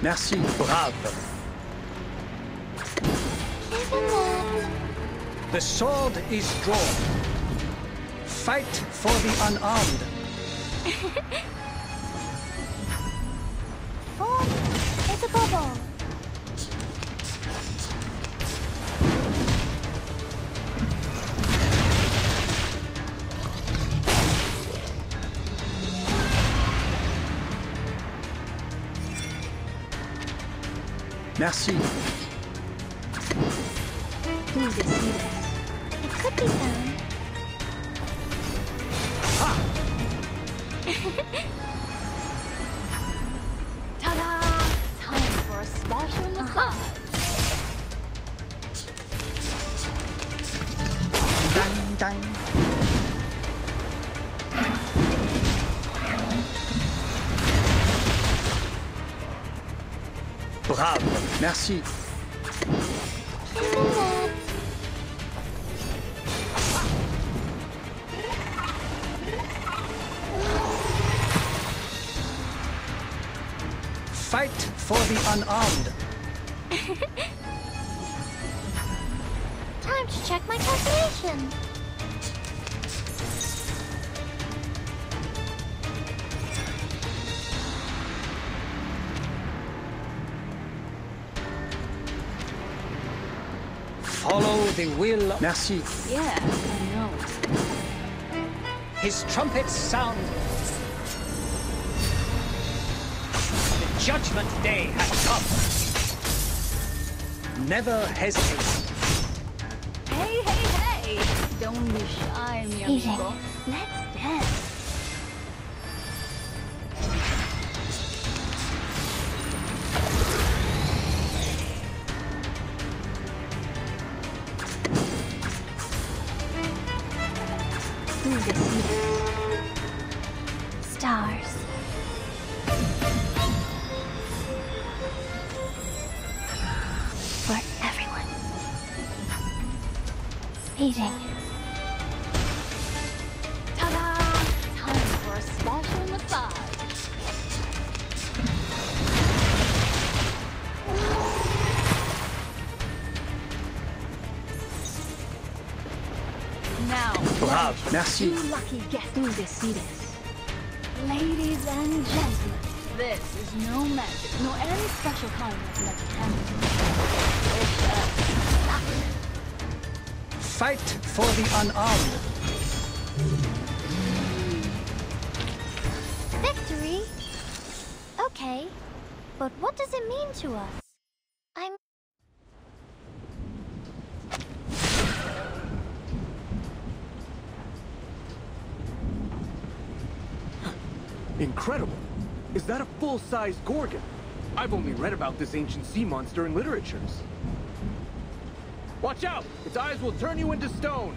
Merci, brave. The sword is drawn. Fight for the unarmed. Form is a bubble. Merci. It could be done. Ha! Ta-da! Time for a special massage. Dang, dang. Brave. Merci. Fight for the unarmed. Time to check my calculation. Follow the will. Merci. Yeah, I know. His trumpets sound. The judgment day has come. Never hesitate. Hey, hey, hey! Don't be shy, mi amigo. Let's dance. Stars. For everyone. Eating. Ta-da! Time for a special massage. Now, Brave. Merci. two lucky guests do this. Ladies and gentlemen, this is no magic, nor any special kind of magic handling. Fight for the unarmed. Victory? Okay, but what does it mean to us? Incredible! Is that a full-sized Gorgon? I've only read about this ancient sea monster in literatures. Watch out! Its eyes will turn you into stone!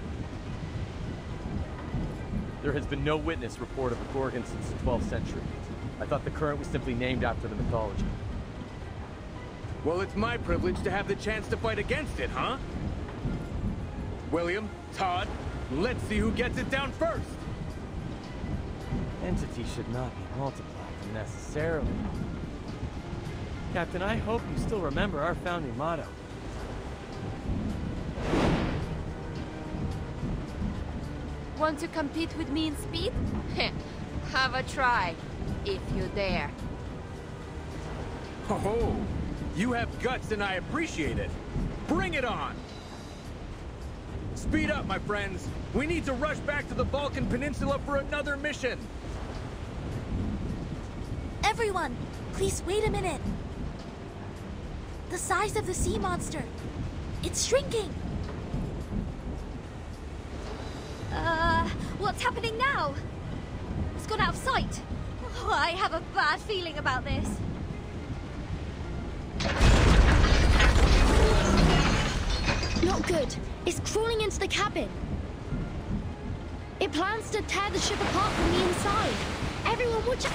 There has been no witness report of a Gorgon since the 12th century. I thought the current was simply named after the mythology. Well, it's my privilege to have the chance to fight against it, huh? William, Todd, let's see who gets it down first! Entity should not be multiplied unnecessarily. Captain, I hope you still remember our founding motto. Want to compete with me in speed? Have a try, if you dare. Oh, you have guts and I appreciate it. Bring it on! Speed up, my friends. We need to rush back to the Balkan Peninsula for another mission. Everyone, please wait a minute. The size of the sea monster. It's shrinking. What's happening now? It's gone out of sight. Oh, I have a bad feeling about this. Not good. It's crawling into the cabin. It plans to tear the ship apart from the inside. Everyone watch out!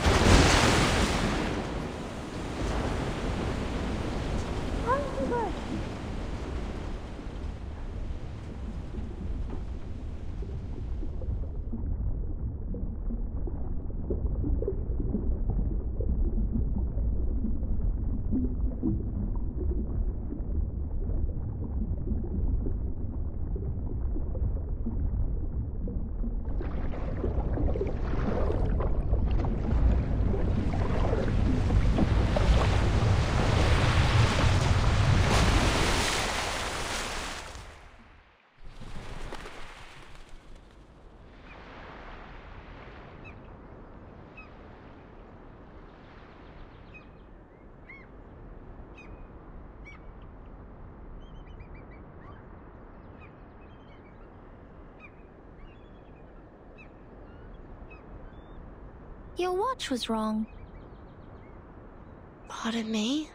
Your watch was wrong. Pardon me?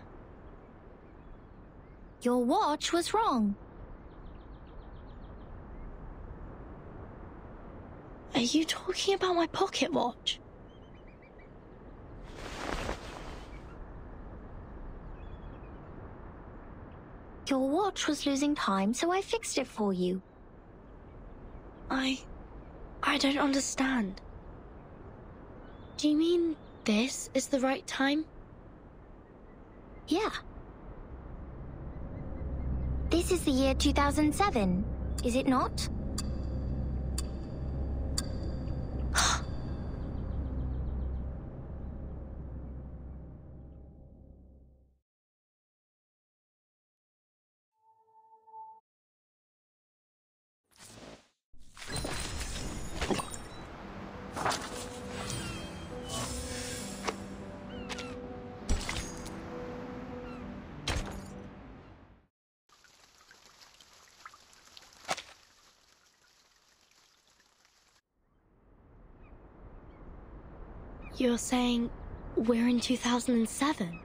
Your watch was wrong. Are you talking about my pocket watch? Your watch was losing time, so I fixed it for you. I don't understand. Do you mean this is the right time? Yeah. This is the year 2007, is it not? You're saying we're in 2007?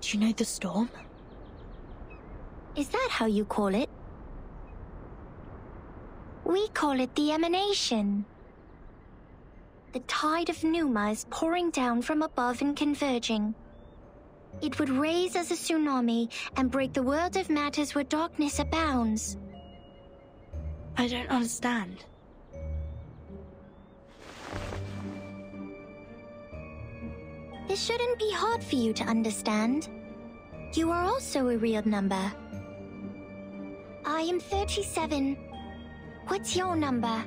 Do you know the storm? Is that how you call it? We call it the emanation. The tide of Numa is pouring down from above and converging. It would raise as a tsunami and break the world of matters where darkness abounds. I don't understand. This shouldn't be hard for you to understand. You are also a real number. I am 37. What's your number?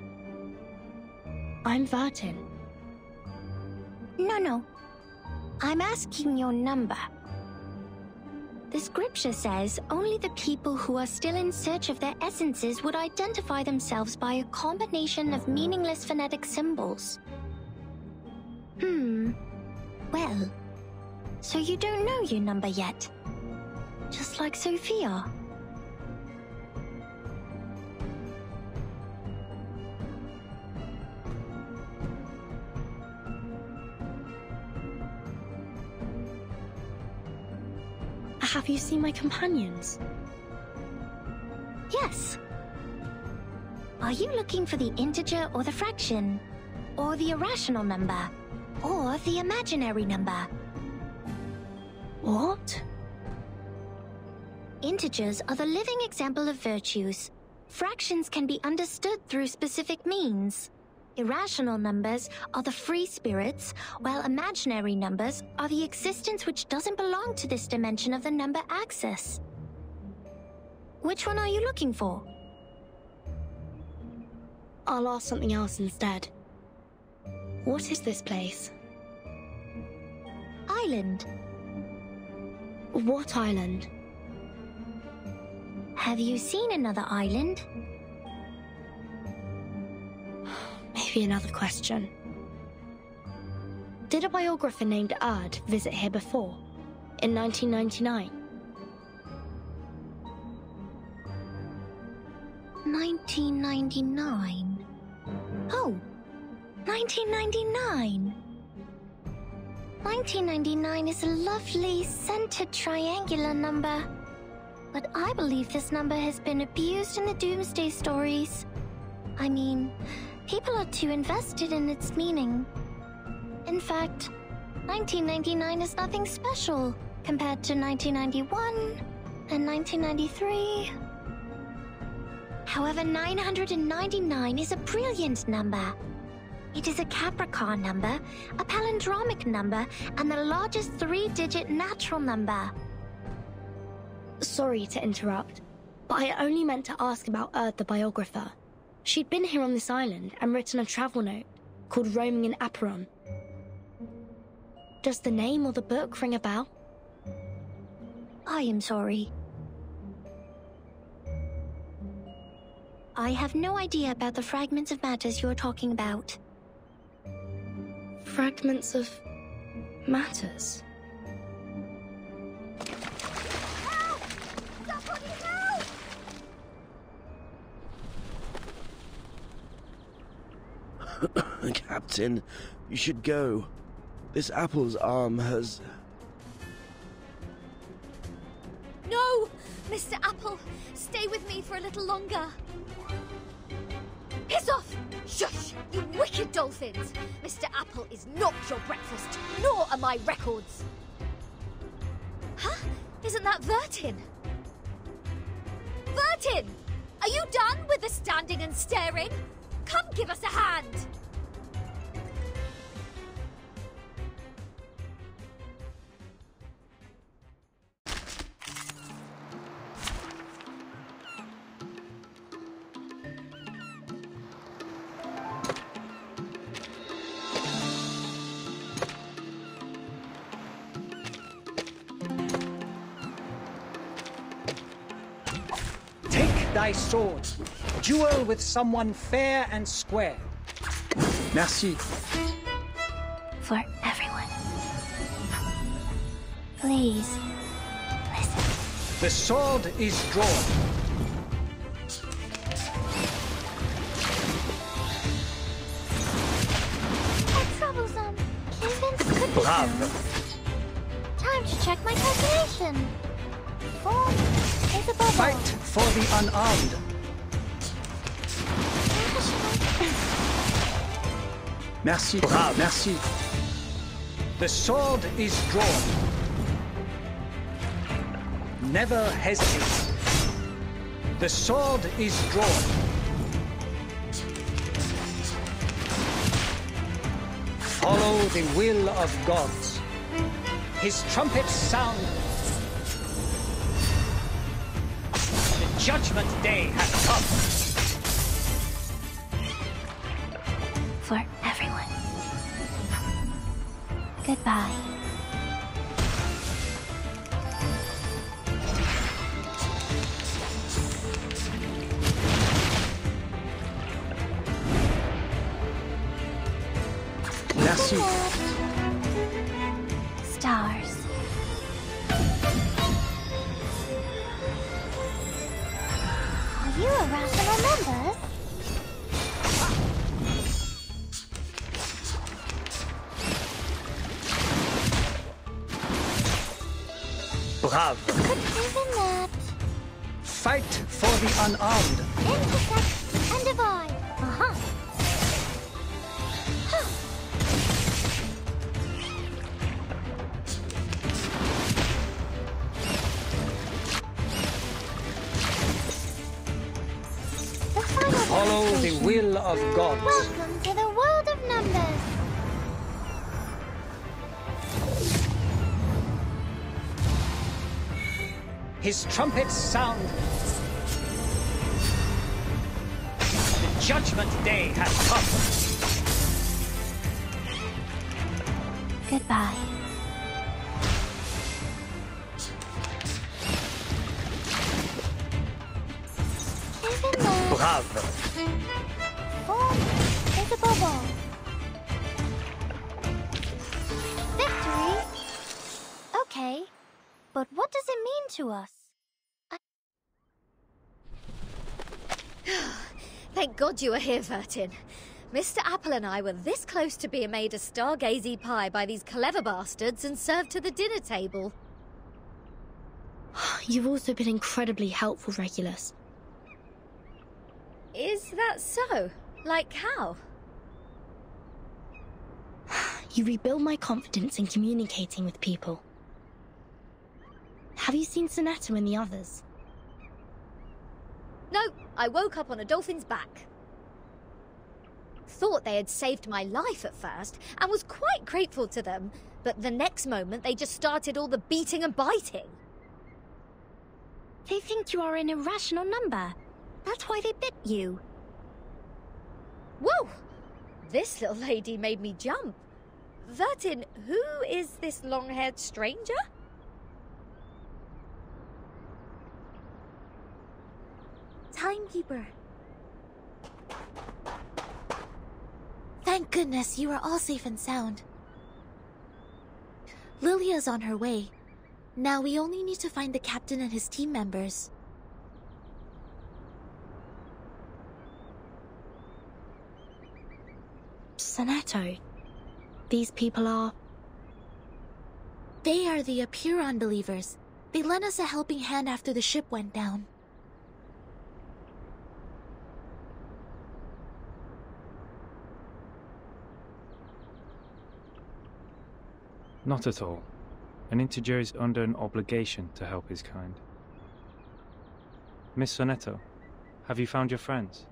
I'm Vertin. No. I'm asking your number. The scripture says only the people who are still in search of their essences would identify themselves by a combination of meaningless phonetic symbols. Well, so you don't know your number yet. Just like Sophia. Have you seen my companions? Yes. Are you looking for the integer or the fraction? Or the irrational number? Or the imaginary number? What? Integers are the living example of virtues. Fractions can be understood through specific means. Irrational numbers are the free spirits, while imaginary numbers are the existence which doesn't belong to this dimension of the number axis. Which one are you looking for? I'll ask something else instead. What is this place? Island. What island? Have you seen another island? Maybe another question. Did a biographer named Erd visit here before? In 1999? 1999. Oh, 1999. 1999 is a lovely, centered triangular number. But I believe this number has been abused in the Doomsday stories. I mean, people are too invested in its meaning. In fact, 1999 is nothing special compared to 1991 and 1993. However, 999 is a brilliant number. It is a Capricorn number, a palindromic number, and the largest three-digit natural number. Sorry to interrupt, but I only meant to ask about Erd the biographer. She'd been here on this island and written a travel note called Roaming in Aperon. Does the name or the book ring a bell? I am sorry. I have no idea about the fragments of matters you're talking about. Fragments of matters? Captain, you should go. This apple's arm has... No! Mr. Apple, stay with me for a little longer. Piss off! Shush! You wicked dolphins! Mr. Apple is not your breakfast, nor are my records. Huh? Isn't that Vertin? Vertin! Are you done with the standing and staring? Come give us a hand! Thy sword. Duel with someone fair and square. Merci. For everyone. Please, listen. The sword is drawn. A troublesome. Convince could be Bravo. Time to check my calculation. 4 is a bubble. Fight for the unarmed. Merci. Merci. The sword is drawn. Never hesitate. The sword is drawn. Follow the will of gods. His trumpets sound. The judgment day has come. For everyone. Goodbye. Merci. Stars. Are you a rational members? Bravo. Could even that. Fight for the unarmed. Intersect and divide. Uh-huh. The final Follow the demonstration. will of gods. Welcome to the world of numbers. His trumpets sound. The judgment day has come. Goodbye. Even though Bravo. 4 is a bubble. Victory? Okay, but what does it mean to us? Thank God you are here, Vertin. Mr. Apple and I were this close to being made a stargazy pie by these clever bastards and served to the dinner table. You've also been incredibly helpful, Regulus. Is that so? Like how? You rebuild my confidence in communicating with people. Have you seen Sonetta and the others? No, I woke up on a dolphin's back. Thought they had saved my life at first, and was quite grateful to them, but the next moment they just started all the beating and biting. They think you are an irrational number. That's why they bit you. Whoa! This little lady made me jump. Vertin, who is this long-haired stranger? Timekeeper. Thank goodness you are all safe and sound. Lilia's on her way. Now we only need to find the captain and his team members. Sonetto, these people are... They are the Apiron believers. They lent us a helping hand after the ship went down. Not at all. An integer is under an obligation to help his kind. Miss Sonetto, have you found your friends?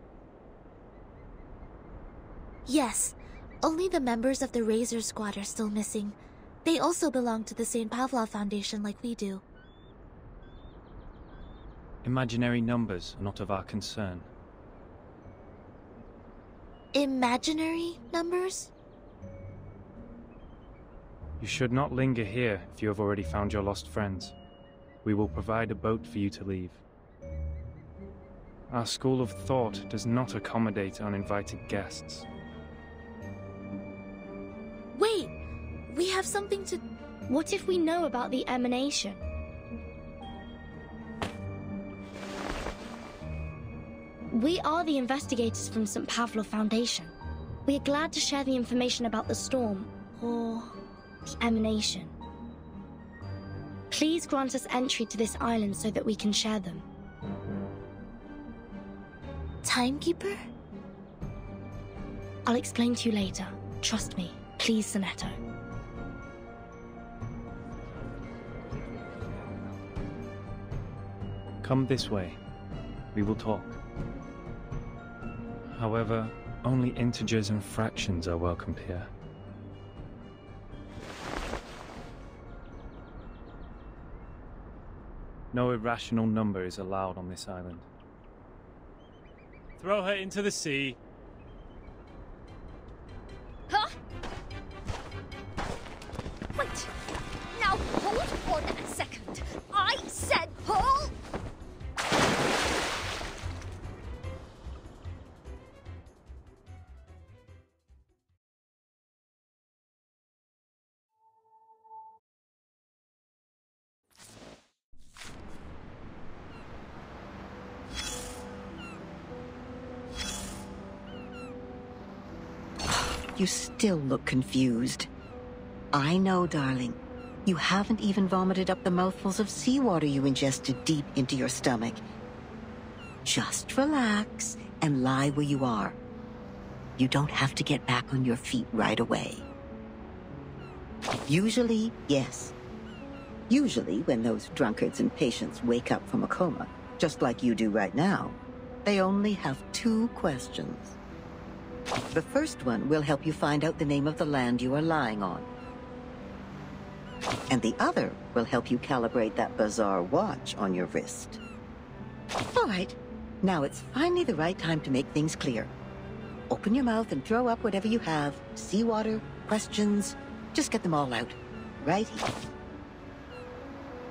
Yes. Only the members of the Razor Squad are still missing. They also belong to the St. Pavlov Foundation like we do. Imaginary numbers are not of our concern. Imaginary numbers? You should not linger here if you have already found your lost friends. We will provide a boat for you to leave. Our school of thought does not accommodate uninvited guests. Wait! We have something to... What if we know about the emanation? We are the investigators from St. Pavlov Foundation. We are glad to share the information about the storm, or the emanation. Please grant us entry to this island so that we can share them. Timekeeper? I'll explain to you later. Trust me. Please, Sonetto. Come this way. We will talk. However, only integers and fractions are welcomed here. No irrational number is allowed on this island. Throw her into the sea. Huh? Wait! Now hold on a second. I said hold! You still look confused. I know, darling. You haven't even vomited up the mouthfuls of seawater you ingested deep into your stomach. Just relax and lie where you are. You don't have to get back on your feet right away. Usually, yes. Usually, when those drunkards and patients wake up from a coma, just like you do right now, they only have 2 questions. The first one will help you find out the name of the land you are lying on. And the other will help you calibrate that bizarre watch on your wrist. All right, now it's finally the right time to make things clear. Open your mouth and throw up whatever you have. Seawater, questions, just get them all out. Right here.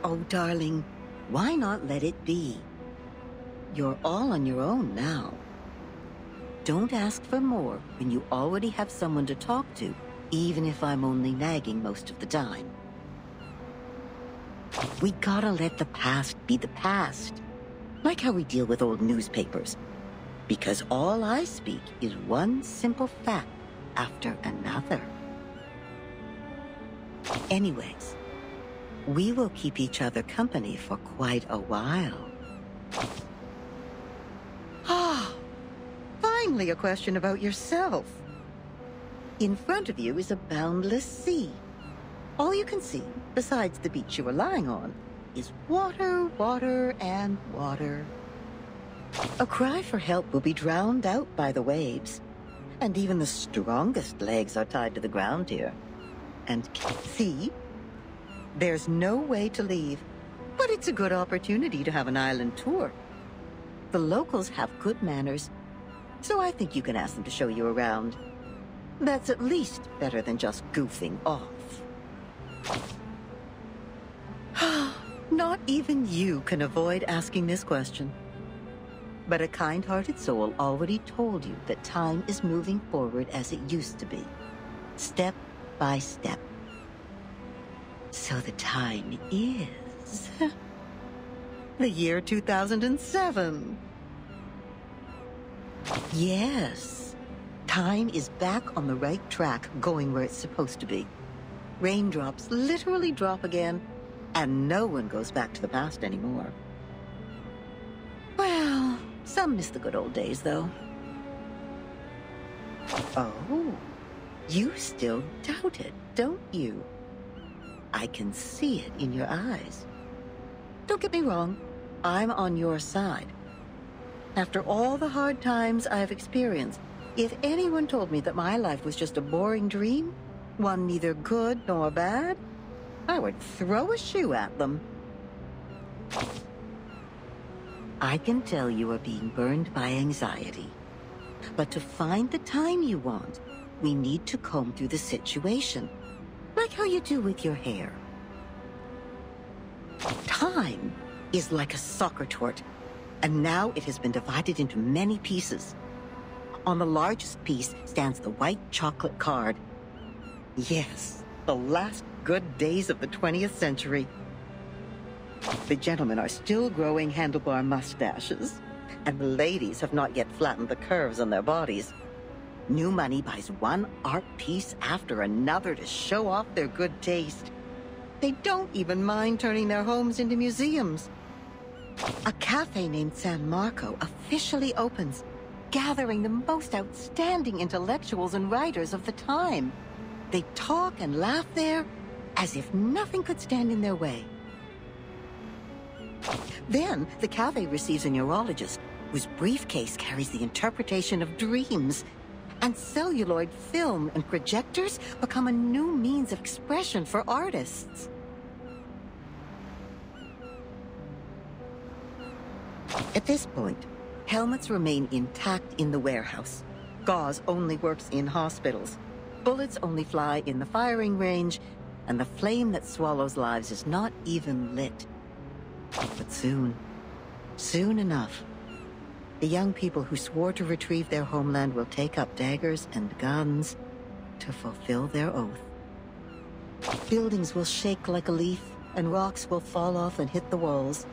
Oh, darling, why not let it be? You're all on your own now. Don't ask for more when you already have someone to talk to, even if I'm only nagging most of the time. We gotta let the past be the past. Like how we deal with old newspapers. Because all I speak is one simple fact after another. Anyways, we will keep each other company for quite a while. Finally, a question about yourself. In front of you is a boundless sea. All you can see, besides the beach you are lying on, is water, water, and water. A cry for help will be drowned out by the waves. And even the strongest legs are tied to the ground here. And see? There's no way to leave, but it's a good opportunity to have an island tour. The locals have good manners, so I think you can ask them to show you around. That's at least better than just goofing off. Not even you can avoid asking this question. But a kind-hearted soul already told you that time is moving forward as it used to be, step by step. So the time is... the year 2007. Yes, Time is back on the right track, going where it's supposed to be. Raindrops literally drop again, and no one goes back to the past anymore. Well, some miss the good old days, though. Oh, you still doubt it, don't you? I can see it in your eyes. Don't get me wrong, I'm on your side. After all the hard times I've experienced, if anyone told me that my life was just a boring dream, one neither good nor bad, I would throw a shoe at them. I can tell you are being burned by anxiety. But to find the time you want, we need to comb through the situation, like how you do with your hair. Time is like a soccer tort, and now it has been divided into many pieces. On the largest piece stands the white chocolate card. Yes, the last good days of the 20th century. The gentlemen are still growing handlebar mustaches, and the ladies have not yet flattened the curves on their bodies. New money buys one art piece after another to show off their good taste. They don't even mind turning their homes into museums. A cafe named San Marco officially opens, gathering the most outstanding intellectuals and writers of the time. They talk and laugh there as if nothing could stand in their way. Then the cafe receives a neurologist whose briefcase carries the interpretation of dreams, and celluloid film and projectors become a new means of expression for artists. At this point, helmets remain intact in the warehouse. Gauze only works in hospitals. Bullets only fly in the firing range, and the flame that swallows lives is not even lit. But soon enough, the young people who swore to retrieve their homeland will take up daggers and guns to fulfill their oath. Buildings will shake like a leaf, and rocks will fall off and hit the walls.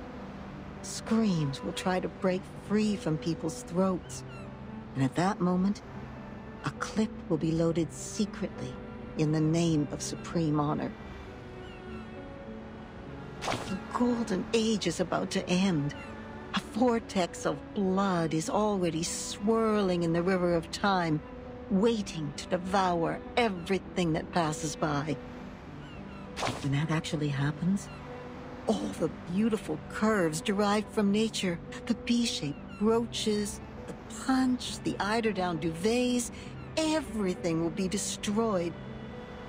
Screams will try to break free from people's throats. And at that moment, a clip will be loaded secretly in the name of supreme honor. The golden age is about to end. A vortex of blood is already swirling in the river of time, waiting to devour everything that passes by. When that actually happens, all the beautiful curves derived from nature, the B-shaped brooches, the punch, the eiderdown duvets, everything will be destroyed,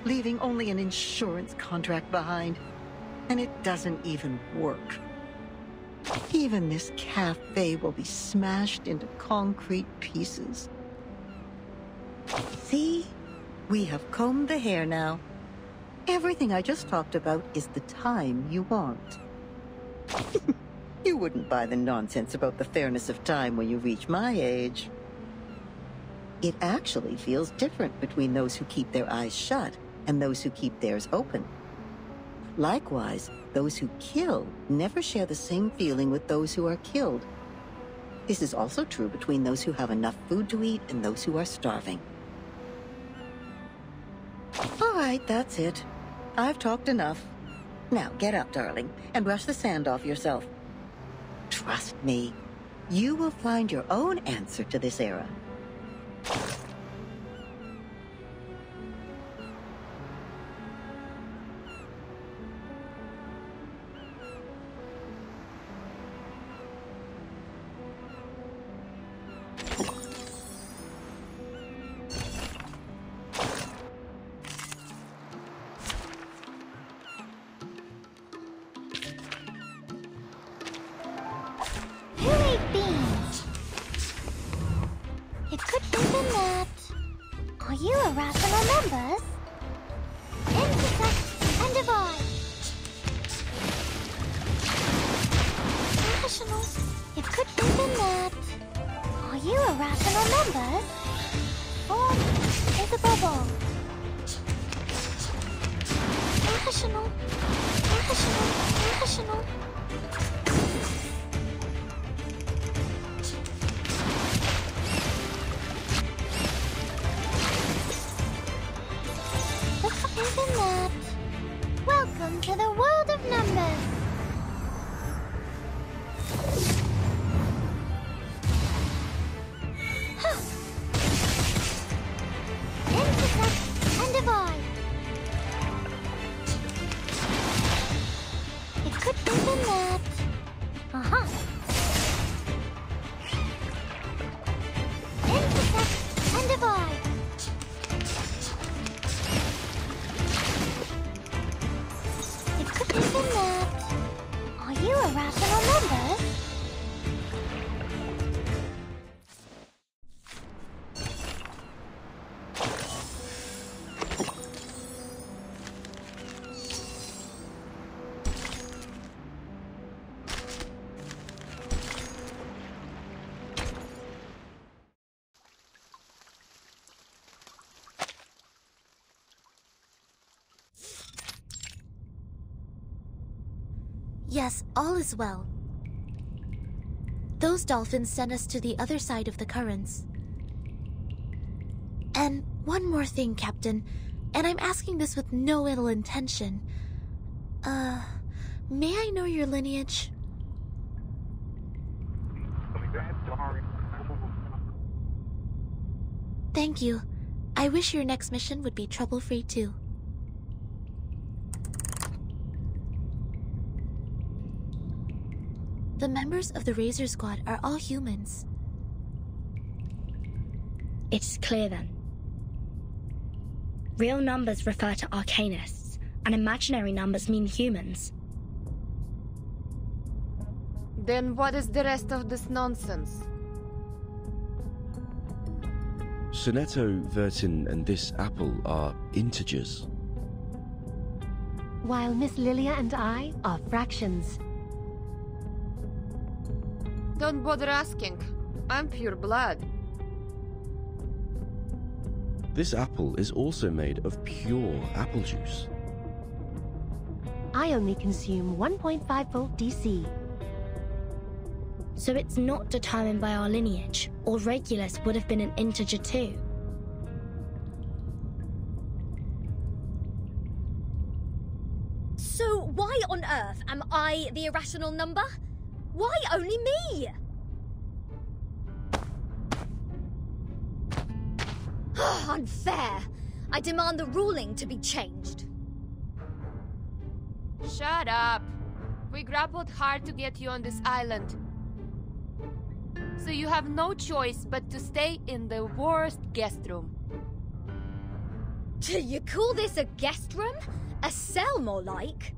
leaving only an insurance contract behind. And it doesn't even work. Even this cafe will be smashed into concrete pieces. See? We have combed the hair now. Everything I just talked about is the time you want. You wouldn't buy the nonsense about the fairness of time when you reach my age. It actually feels different between those who keep their eyes shut and those who keep theirs open. Likewise, those who kill never share the same feeling with those who are killed. This is also true between those who have enough food to eat and those who are starving. All right, that's it. I've talked enough. Now get up, darling, and brush the sand off yourself. Trust me, you will find your own answer to this era. It could be the net. Are you irrational numbers? Intersect and divide. Rational. It could be the net. Are you irrational numbers? Form is a bubble. Rational. Rational. Welcome to the world of numbers. Intersect and divide. It could be the net. Uh-huh. Intersect and divide. It could be the net. Are you irrational numbers? Yes, all is well. Those dolphins sent us to the other side of the currents. And one more thing, Captain, and I'm asking this with no ill intention. May I know your lineage? Thank you. I wish your next mission would be trouble-free too. The members of the Razor Squad are all humans. It's clear then. Real numbers refer to arcanists, and imaginary numbers mean humans. Then what is the rest of this nonsense? Sonetto, Vertin, and this apple are integers. While Miss Lilia and I are fractions. Don't bother asking. I'm pure blood. This apple is also made of pure apple juice. I only consume 1.5 volt DC. So it's not determined by our lineage, or Regulus would have been an integer too. So why on earth am I the irrational number? Why only me? Unfair. I demand the ruling to be changed. Shut up. We grappled hard to get you on this island. So you have no choice but to stay in the worst guest room. Do you call this a guest room? A cell, more like?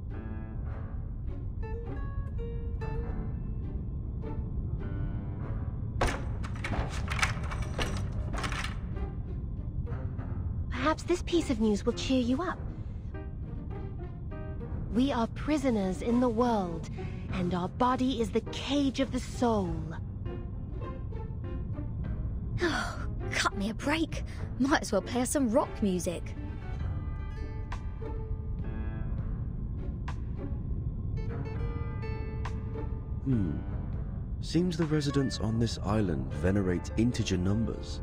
Perhaps this piece of news will cheer you up. We are prisoners in the world, and our body is the cage of the soul. Oh, cut me a break. Might as well play us some rock music. Seems the residents on this island venerate integer numbers.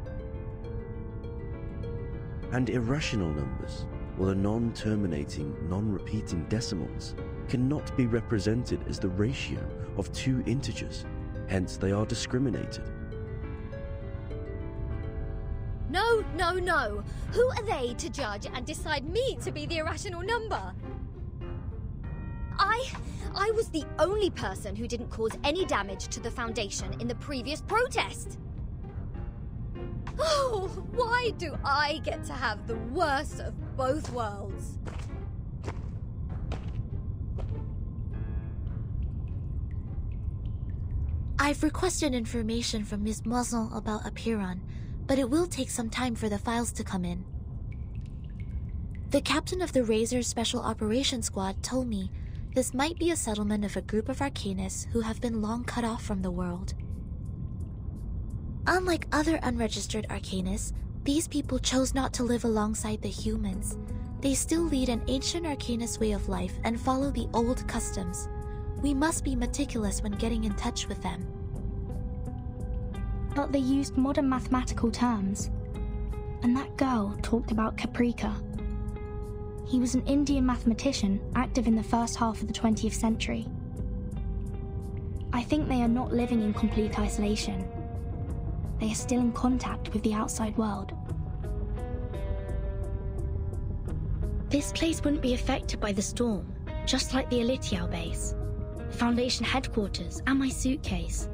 And irrational numbers, or the non-terminating, non-repeating decimals, cannot be represented as the ratio of two integers, hence they are discriminated. No, no, no. Who are they to judge and decide me to be the irrational number? I was the only person who didn't cause any damage to the Foundation in the previous protest. Oh, why do I get to have the worst of both worlds? I've requested information from Ms. Moisson about Apiron, but it will take some time for the files to come in. The captain of the Razor's Special Operations Squad told me this might be a settlement of a group of Arcanists who have been long cut off from the world. Unlike other unregistered Arcanists, these people chose not to live alongside the humans. They still lead an ancient Arcanist way of life and follow the old customs. We must be meticulous when getting in touch with them. But they used modern mathematical terms. And that girl talked about Caprica. He was an Indian mathematician active in the first half of the 20th century. I think they are not living in complete isolation. They are still in contact with the outside world. This place wouldn't be affected by the storm, just like the Elitiao base, Foundation headquarters, and my suitcase.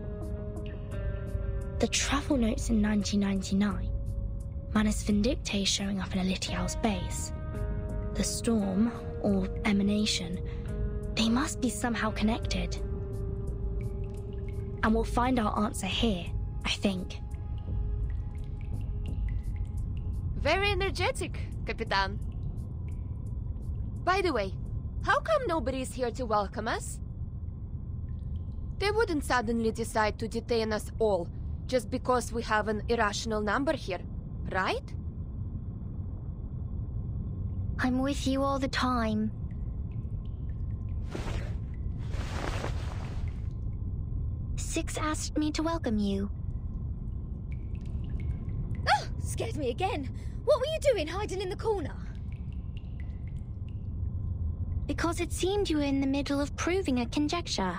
The travel notes in 1999, Manus Vindictae showing up in Elitiao's base. The storm, or emanation, they must be somehow connected. And we'll find our answer here, I think. Very energetic, Capitan. By the way, how come nobody is here to welcome us? They wouldn't suddenly decide to detain us all just because we have an irrational number here, right? I'm with you all the time. Six asked me to welcome you. Oh, scared me again. What were you doing hiding in the corner? Because it seemed you were in the middle of proving a conjecture.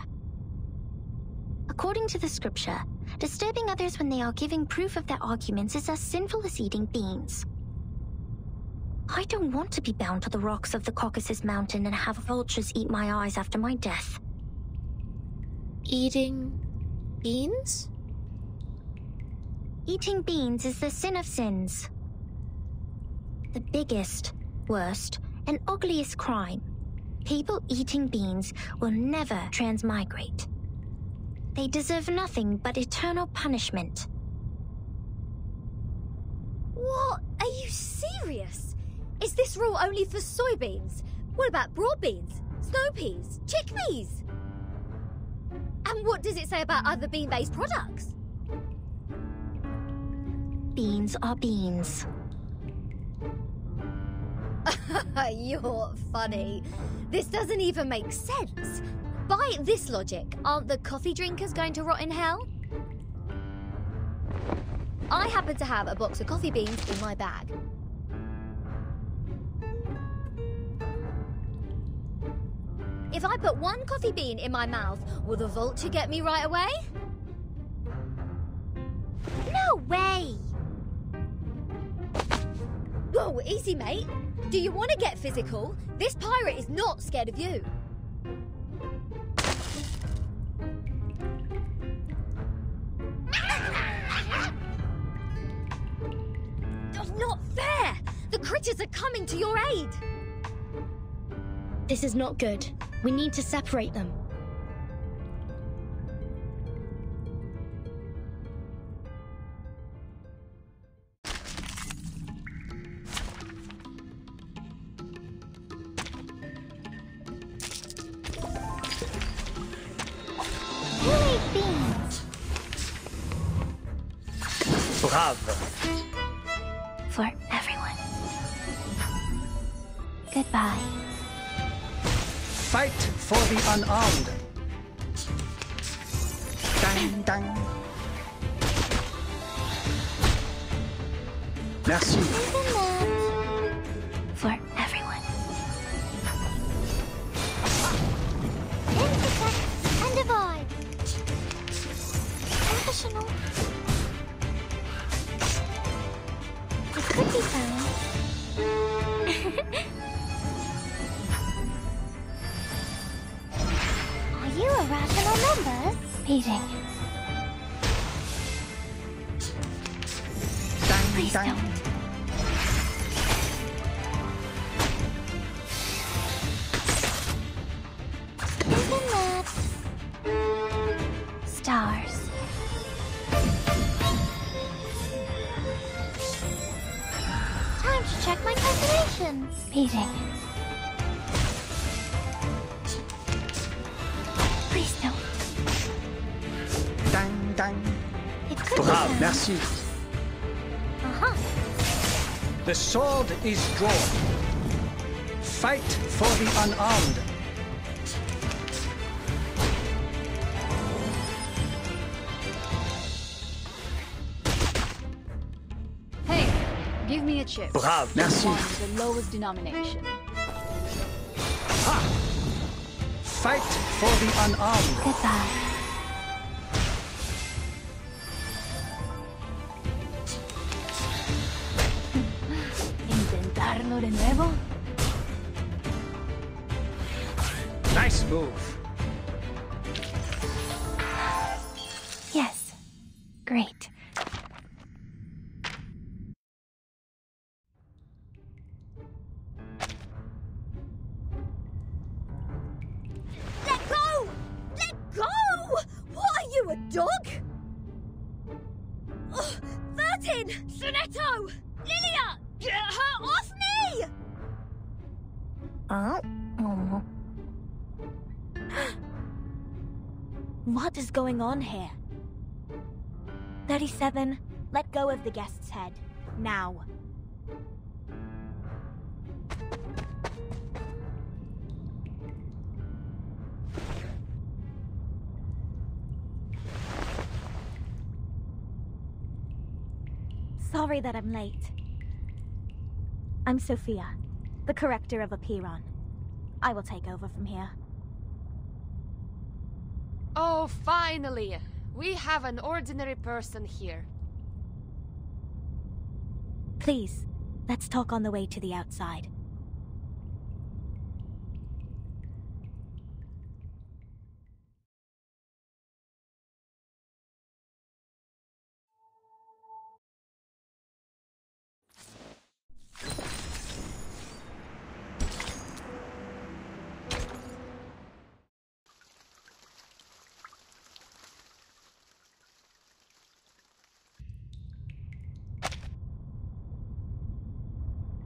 According to the scripture, disturbing others when they are giving proof of their arguments is as sinful as eating beans. I don't want to be bound to the rocks of the Caucasus Mountain and have vultures eat my eyes after my death. Eating beans? Eating beans is the sin of sins. The biggest, worst, and ugliest crime. People eating beans will never transmigrate. They deserve nothing but eternal punishment. What? Are you serious? Is this rule only for soybeans? What about broad beans, snow peas, chickpeas? And what does it say about other bean-based products? Beans are beans. You're funny. This doesn't even make sense. By this logic, aren't the coffee drinkers going to rot in hell? I happen to have a box of coffee beans in my bag. If I put one coffee bean in my mouth, will the vulture get me right away? No way! Whoa, easy, mate. Do you want to get physical? This pirate is not scared of you. Oh, not fair! The critters are coming to your aid! This is not good. We need to separate them. Bravo. For everyone. Goodbye. Fight for the unarmed. Dang, dang. Merci. For everyone. Intersect and divide. Professional. It could be found. Are you irrational numbers? Meeting. Please don't. Isn't that stars? Time to check my calculations. Meeting. Please don't. Dang, dang. It could Bravo, be found. merci. Uh-huh. The sword is drawn. Fight for the unarmed. Hey, give me a chip. Bravo, merci. One with the lowest denomination. Fight for the unarmed. Goodbye. ¿Intentarlo de nuevo? Nice move. Yes. Great. Let go! Let go! What are you, a dog? Oh, Vertin! Sonetto! Lilia! Get her off me! Oh. What is going on here? 37, let go of the guest's head. Now. Sorry that I'm late. I'm Sophia, the corrector of Apiron. I will take over from here. Oh, finally! We have an ordinary person here. Please, let's talk on the way to the outside.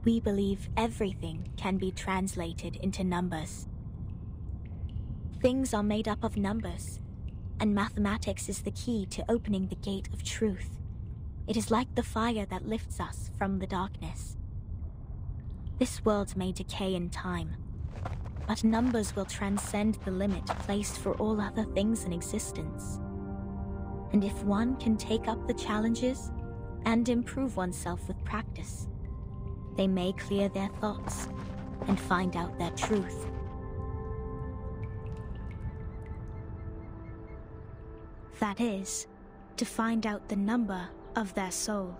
We believe everything can be translated into numbers. Things are made up of numbers, and mathematics is the key to opening the gate of truth. It is like the fire that lifts us from the darkness. This world may decay in time, but numbers will transcend the limit placed for all other things in existence. And if one can take up the challenges and improve oneself with practice, they may clear their thoughts and find out their truth. That is, to find out the number of their soul.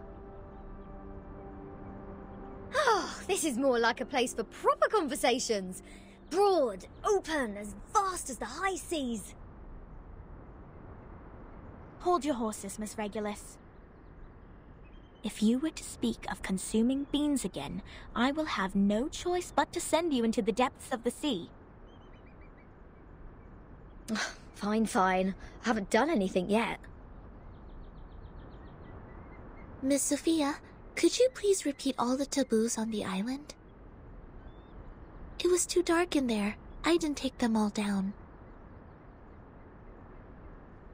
Oh, this is more like a place for proper conversations. Broad, open, as vast as the high seas. Hold your horses, Miss Regulus. If you were to speak of consuming beans again, I will have no choice but to send you into the depths of the sea. Fine, fine. I haven't done anything yet. Miss Sophia, could you please repeat all the taboos on the island? It was too dark in there. I didn't take them all down.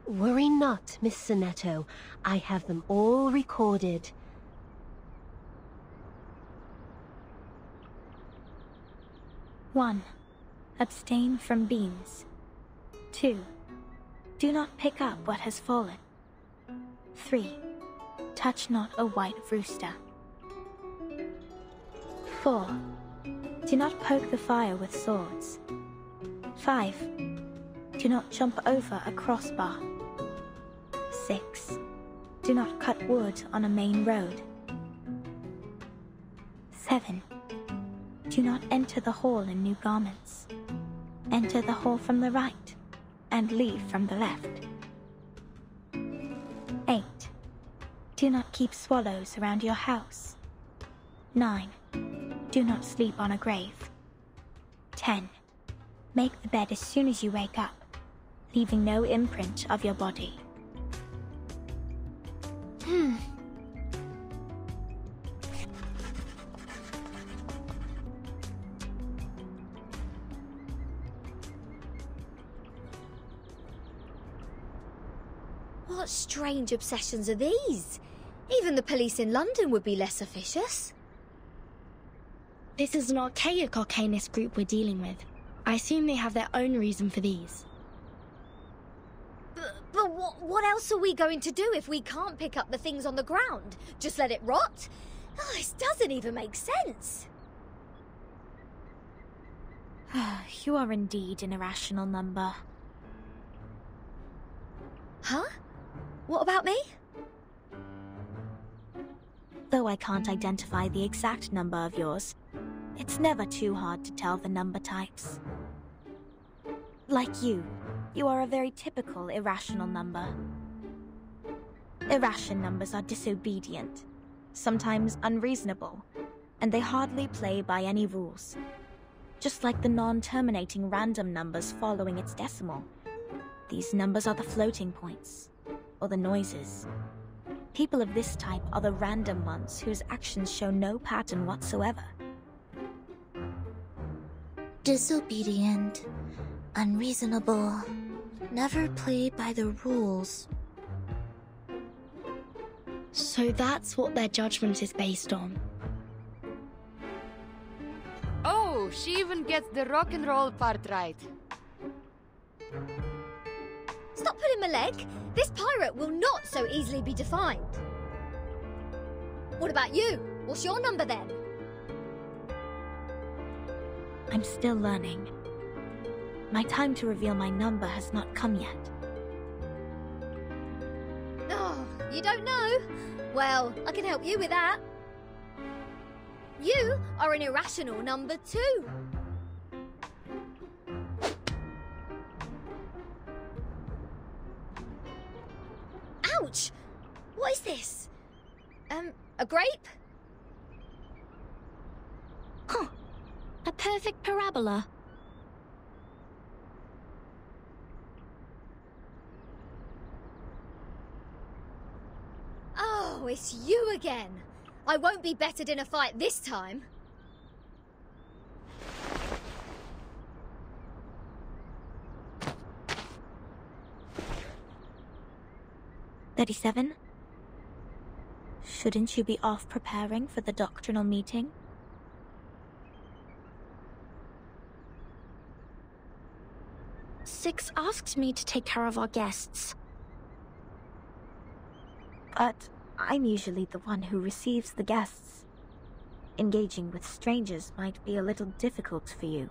Worry not, Miss Sonetto. I have them all recorded. One, abstain from beans. 2, do not pick up what has fallen. 3, touch not a white rooster. 4, do not poke the fire with swords. 5, do not jump over a crossbar. 6, do not cut wood on a main road. 7, do not enter the hall in new garments. Enter the hall from the right, and leave from the left. 8, do not keep swallows around your house. 9, do not sleep on a grave. 10, make the bed as soon as you wake up, leaving no imprint of your body. What strange obsessions are these? Even the police in London would be less officious. This is an archaic arcanist group we're dealing with. I assume they have their own reason for these. But what else are we going to do if we can't pick up the things on the ground? Just let it rot? Oh, this doesn't even make sense. You are indeed an irrational number. Huh? What about me? Though I can't identify the exact number of yours, it's never too hard to tell the number types. Like you are a very typical irrational number. Irrational numbers are disobedient, sometimes unreasonable, and they hardly play by any rules. Just like the non-terminating random numbers following its decimal. These numbers are the floating points, or the noises. People of this type are the random ones whose actions show no pattern whatsoever. Disobedient, unreasonable, never play by the rules. So that's what their judgment is based on. Oh, she even gets the rock and roll part right. Stop pulling my leg. This pirate will not so easily be defined. What about you? What's your number then? I'm still learning. My time to reveal my number has not come yet. Oh, you don't know? Well, I can help you with that. You are an irrational number 2. Ouch! What is this? A grape? Huh. A perfect parabola. Oh, it's you again. I won't be bettered in a fight this time. "37? Shouldn't you be off preparing for the doctrinal meeting?" Six asked me to take care of our guests. But I'm usually the one who receives the guests. Engaging with strangers might be a little difficult for you.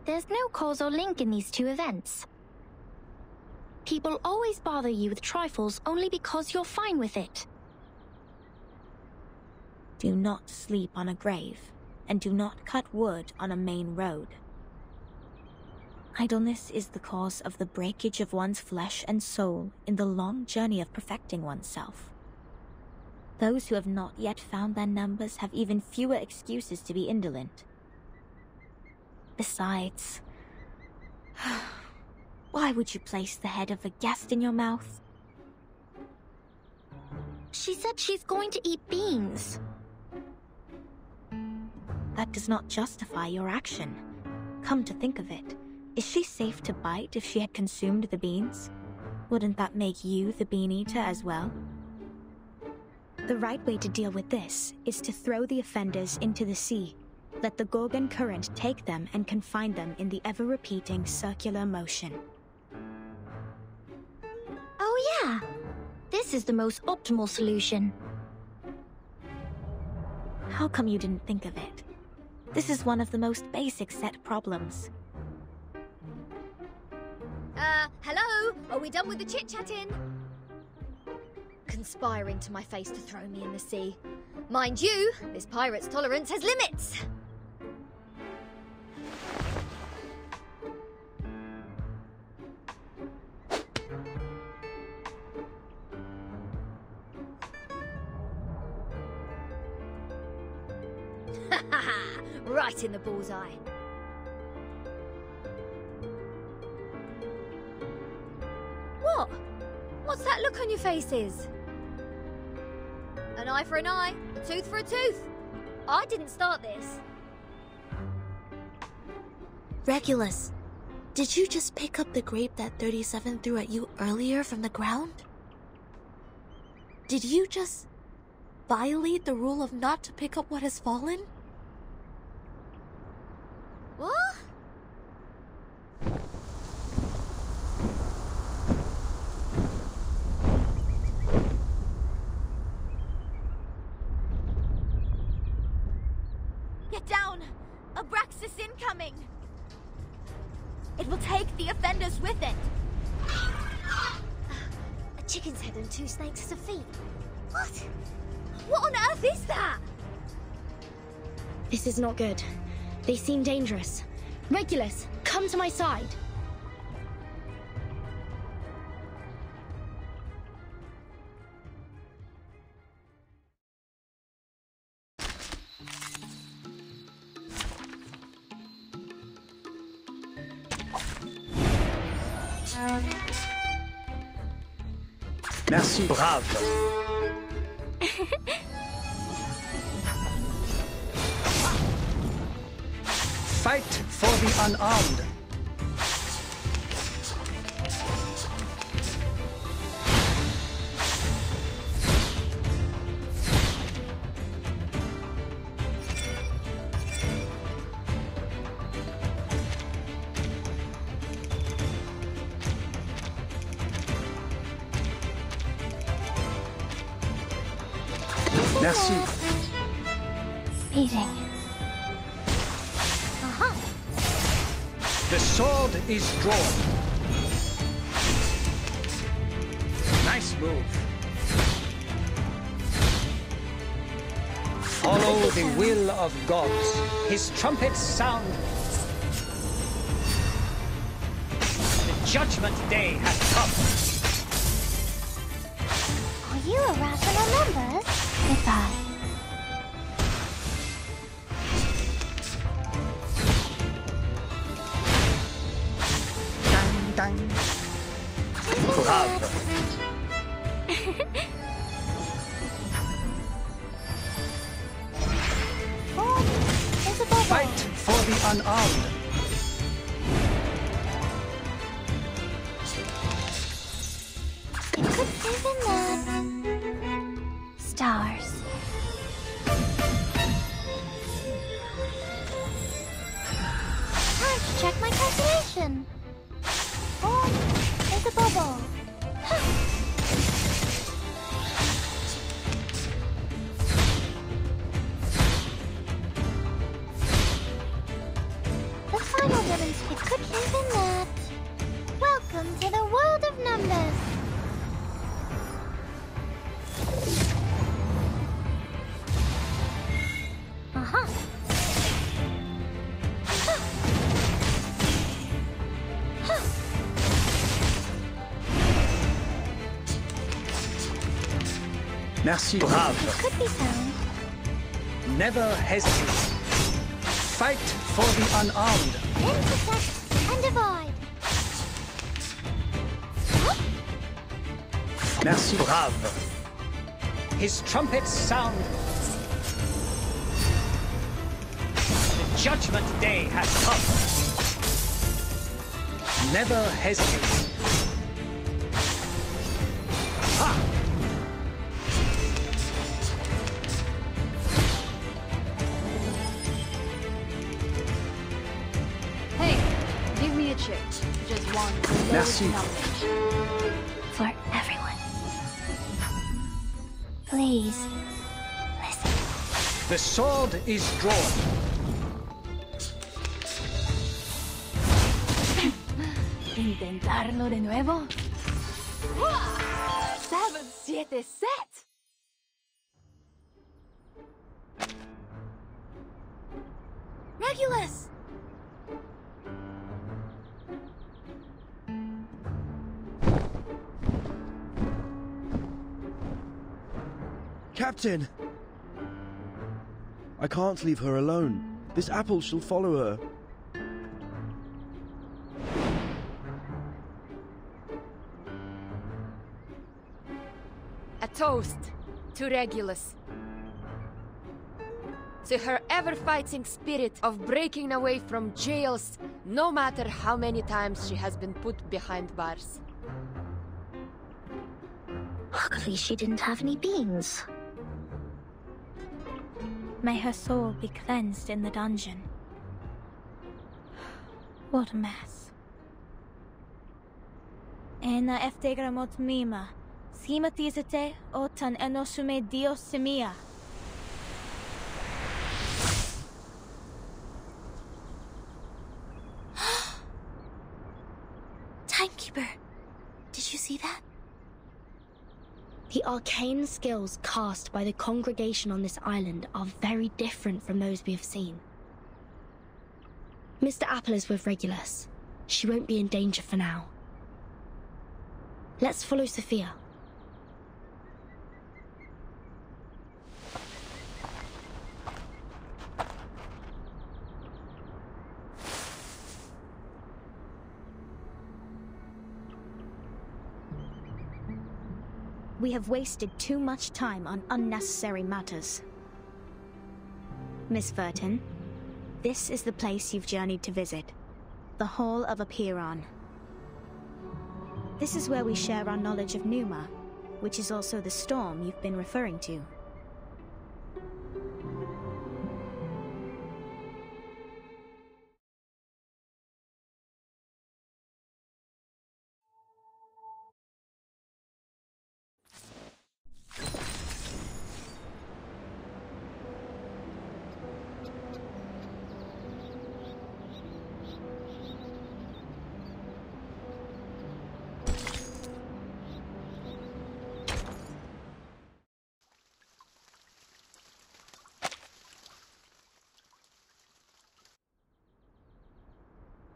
There's no causal link in these two events. People always bother you with trifles only because you're fine with it. Do not sleep on a grave, and do not cut wood on a main road. Idleness is the cause of the breakage of one's flesh and soul in the long journey of perfecting oneself. Those who have not yet found their numbers have even fewer excuses to be indolent. Besides, why would you place the head of a guest in your mouth? She said she's going to eat beans. That does not justify your action. Come to think of it, is she safe to bite if she had consumed the beans? Wouldn't that make you the bean eater as well? The right way to deal with this is to throw the offenders into the sea. Let the Gorgon current take them and confine them in the ever-repeating circular motion. Oh yeah, this is the most optimal solution. How come you didn't think of it? This is one of the most basic set problems. Hello? Are we done with the chit-chatting? Conspiring to my face to throw me in the sea. Mind you, this pirate's tolerance has limits. Right in the bullseye. What? What's that look on your faces? An eye for an eye, a tooth for a tooth. I didn't start this. Regulus, did you just pick up the grape that 37 threw at you earlier from the ground? Did you just violate the rule of not to pick up what has fallen? What? Get down! A coming! It will take the offenders with it! A chicken's head and 2 snakes as a feet. What? What on earth is that? This is not good. They seem dangerous. Regulus, come to my side. Merci. Brave. Fight for the unarmed. Merci. Speeding. The sword is drawn. Nice move. Follow the will of gods. His trumpets sound. The judgment day has come. Are you irrational numbers? Goodbye. Brave. Fight for the unarmed. It could have been that. Stars. Time to check my calculation. Oh, there's a bubble. The final demonstration. It could have been that. Welcome to the world of numbers. Merci. Brave. It could be found. Never hesitate. Fight for the unarmed. Intersect and divide. Merci. Brave. His trumpets sound. The judgment day has come. Never hesitate. Ha! Hey, give me a chip. Just one. Merci. For everyone. Please, listen. The sword is drawn. ¿Intentarlo de nuevo? 7, 7, set! Regulus! Captain! I can't leave her alone. This apple shall follow her. A toast to Regulus. To her ever-fighting spirit of breaking away from jails, no matter how many times she has been put behind bars. Luckily she didn't have any beans. May her soul be cleansed in the dungeon. What a mess. Ena eftegramot mima, schematizete otan enosume dios semia. Timekeeper, did you see that? The arcane skills cast by the congregation on this island are very different from those we have seen. Mr. Apple is with Regulus. She won't be in danger for now. Let's follow Sophia. We have wasted too much time on unnecessary matters. Miss Verton, this is the place you've journeyed to visit. The Hall of Apiron. This is where we share our knowledge of Numa, which is also the storm you've been referring to.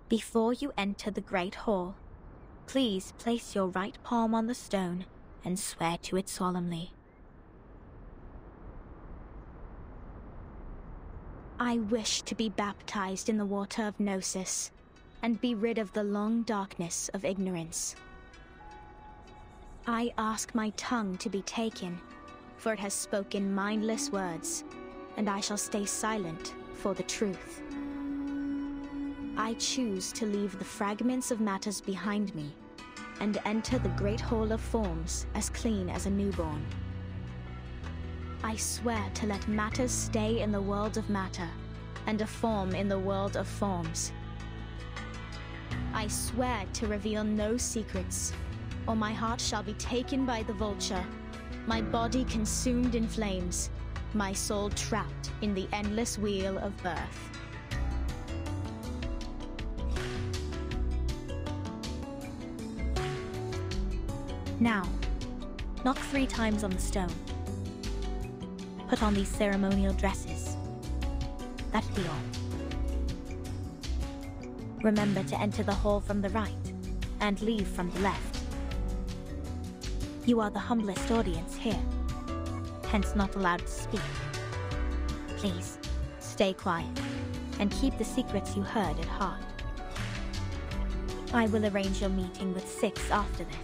Before you enter the Great Hall, please place your right palm on the stone and swear to it solemnly. I wish to be baptized in the water of Gnosis, and be rid of the long darkness of ignorance. I ask my tongue to be taken, for it has spoken mindless words, and I shall stay silent for the truth. I choose to leave the fragments of matters behind me, and enter the Great Hall of Forms as clean as a newborn. I swear to let matters stay in the world of matter, and a form in the world of forms. I swear to reveal no secrets, or my heart shall be taken by the vulture, my body consumed in flames, my soul trapped in the endless wheel of birth. Now, knock 3 times on the stone. Put on these ceremonial dresses. That'll be all. Remember to enter the hall from the right, and leave from the left. You are the humblest audience here, hence not allowed to speak. Please, stay quiet, and keep the secrets you heard at heart. I will arrange your meeting with 6 after this.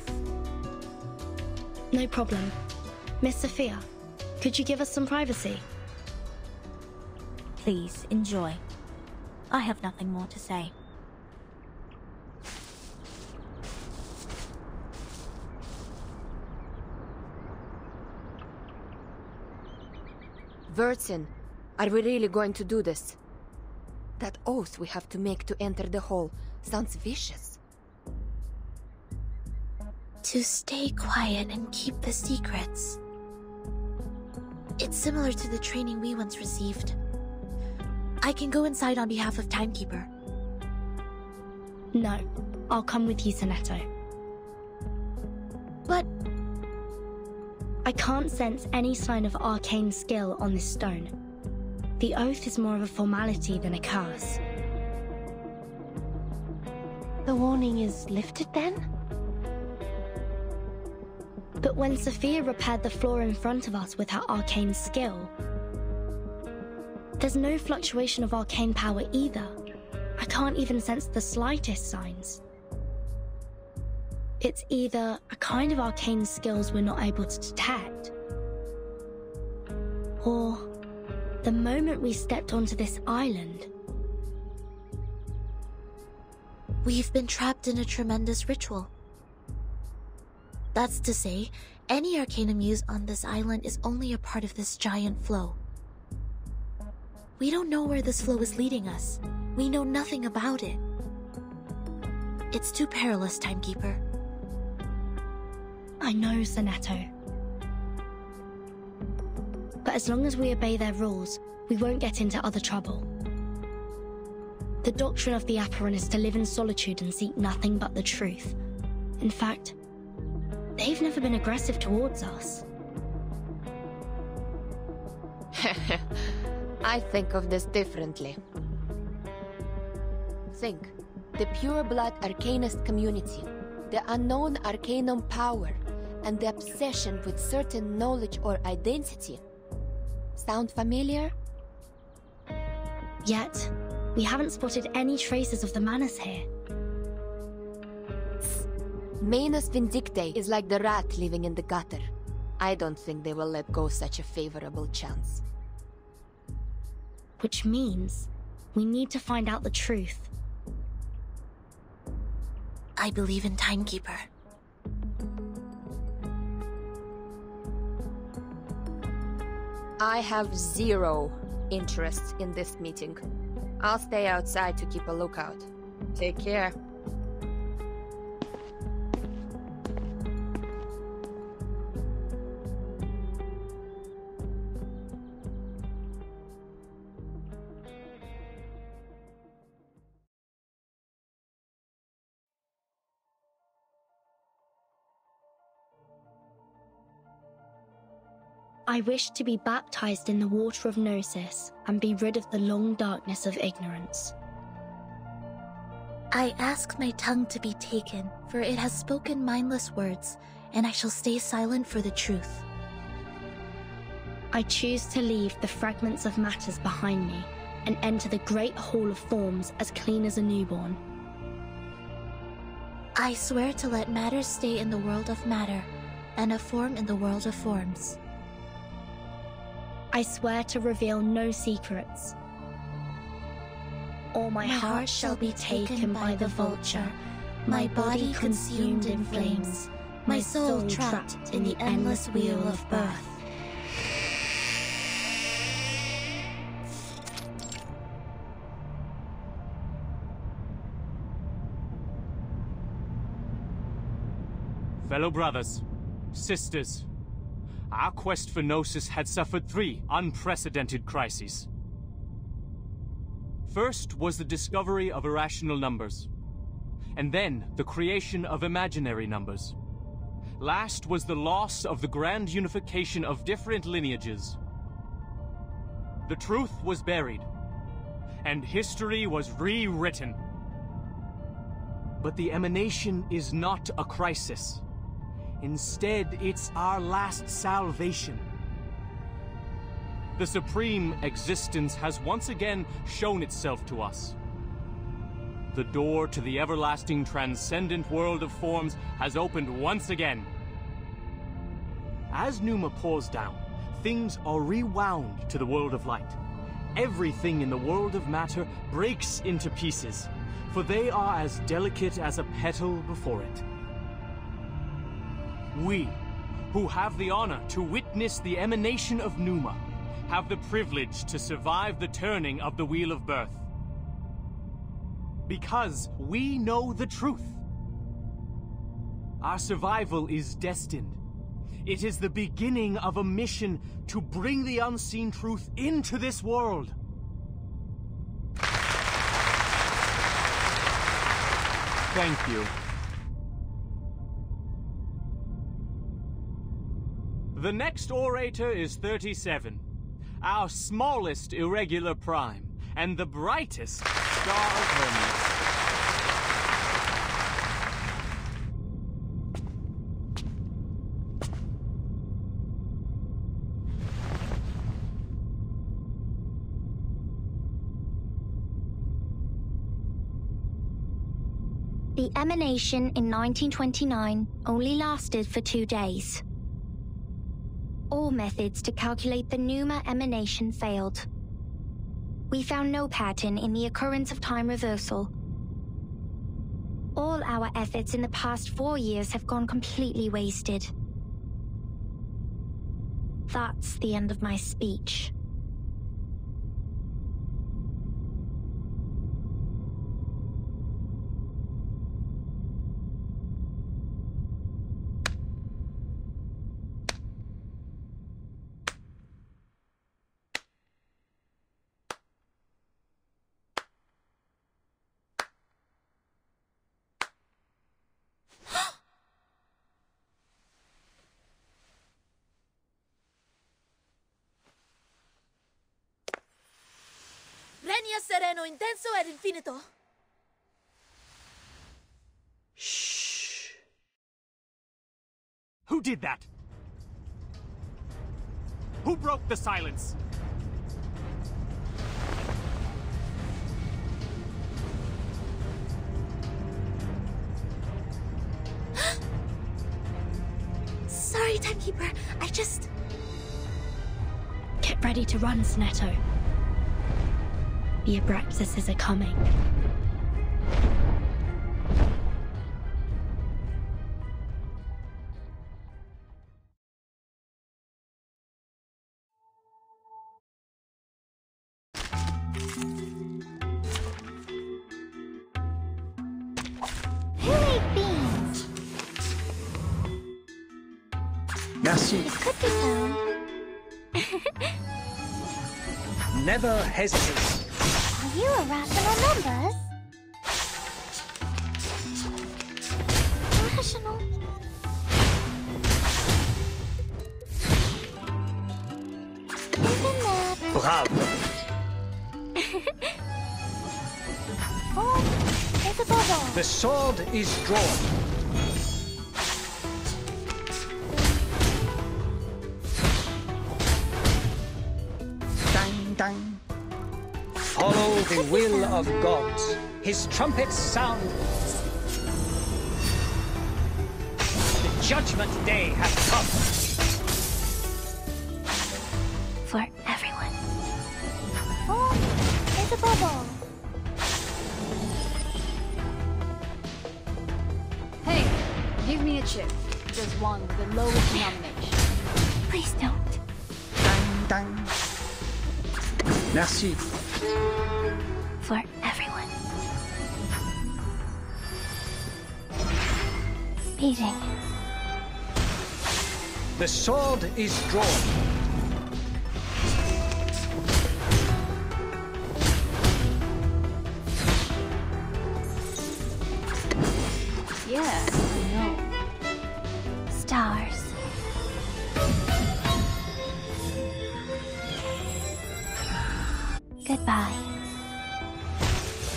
No problem. Miss Sophia, could you give us some privacy? Please, enjoy. I have nothing more to say. Vertin, are we really going to do this? That oath we have to make to enter the hall sounds vicious. To stay quiet and keep the secrets. It's similar to the training we once received. I can go inside on behalf of Timekeeper. No, I'll come with you, Sonetto. But I can't sense any sign of arcane skill on this stone. The oath is more of a formality than a curse. The warning is lifted then? But when Sophia repaired the floor in front of us with her arcane skill, there's no fluctuation of arcane power either. I can't even sense the slightest signs. It's either a kind of arcane skills we're not able to detect, or the moment we stepped onto this island, we've been trapped in a tremendous ritual. That's to say, any arcanum used on this island is only a part of this giant flow. We don't know where this flow is leading us. We know nothing about it. It's too perilous, Timekeeper. I know, Sonetto. But as long as we obey their rules, we won't get into other trouble. The doctrine of the Apiron is to live in solitude and seek nothing but the truth. In fact, they've never been aggressive towards us. I think of this differently. Think. The pure-blood arcanist community, the unknown arcanum power, and the obsession with certain knowledge or identity. Sound familiar? Yet, we haven't spotted any traces of the Manus here. Manus Vindictae is like the rat living in the gutter. I don't think they will let go such a favorable chance. Which means we need to find out the truth. I believe in Timekeeper. I have zero interest in this meeting. I'll stay outside to keep a lookout. Take care. I wish to be baptized in the water of Gnosis and be rid of the long darkness of ignorance. I ask my tongue to be taken, for it has spoken mindless words, and I shall stay silent for the truth. I choose to leave the fragments of matters behind me and enter the great hall of forms as clean as a newborn. I swear to let matter stay in the world of matter, and a form in the world of forms. I swear to reveal no secrets. Or my heart shall be taken by the vulture, my body consumed in flames, my soul trapped in the endless wheel of birth. Fellow brothers, sisters, our quest for Gnosis had suffered 3 unprecedented crises. First was the discovery of irrational numbers, and then the creation of imaginary numbers. Last was the loss of the grand unification of different lineages. The truth was buried, and history was rewritten. But the emanation is not a crisis. Instead, it's our last salvation. The supreme existence has once again shown itself to us. The door to the everlasting transcendent world of forms has opened once again. As Numa pours down, things are rewound to the world of light. Everything in the world of matter breaks into pieces, for they are as delicate as a petal before it. We, who have the honor to witness the emanation of Numa, have the privilege to survive the turning of the Wheel of Birth. Because we know the truth. Our survival is destined. It is the beginning of a mission to bring the unseen truth into this world. Thank you. The next orator is 37, our smallest irregular prime, and the brightest star of Hermes. The emanation in 1929 only lasted for 2 days. All methods to calculate the Numa emanation failed. We found no pattern in the occurrence of time reversal. All our efforts in the past 4 years have gone completely wasted. That's the end of my speech. Omnia sereno, intenso ed infinito. Shh. Who did that? Who broke the silence? Sorry, Timekeeper. I just... Get ready to run, Snetto. The Abraxases are coming. Who ate beans? Merci. It could be found. Never hesitate. Are you irrational numbers? Rational. Isn't that... Bravo. Oh, it's a bubble. The sword is drawn. Dang, dang. Follow the will of God. His trumpets sound. The judgment day has come. For everyone. Oh, it's a bubble. Hey, give me a chip. Just one with the lowest nomination. Please don't. Dang, dang. Merci. For everyone. Beating. The sword is drawn. Yeah, no. Stars. Goodbye.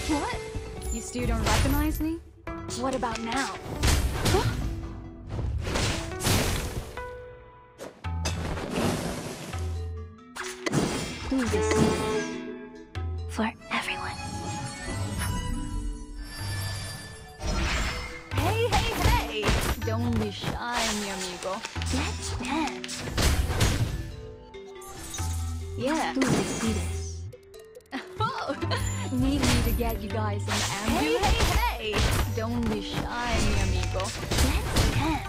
What? You still don't recognize me? What about now? Who this? For everyone. Hey, hey, hey! Don't be shy, mi amigo. Let's dance. Yeah. Who see this? Oh, need me to get you guys an ambulance? Hey, hey, hey! Don't be shy, mi amigo. Let's dance.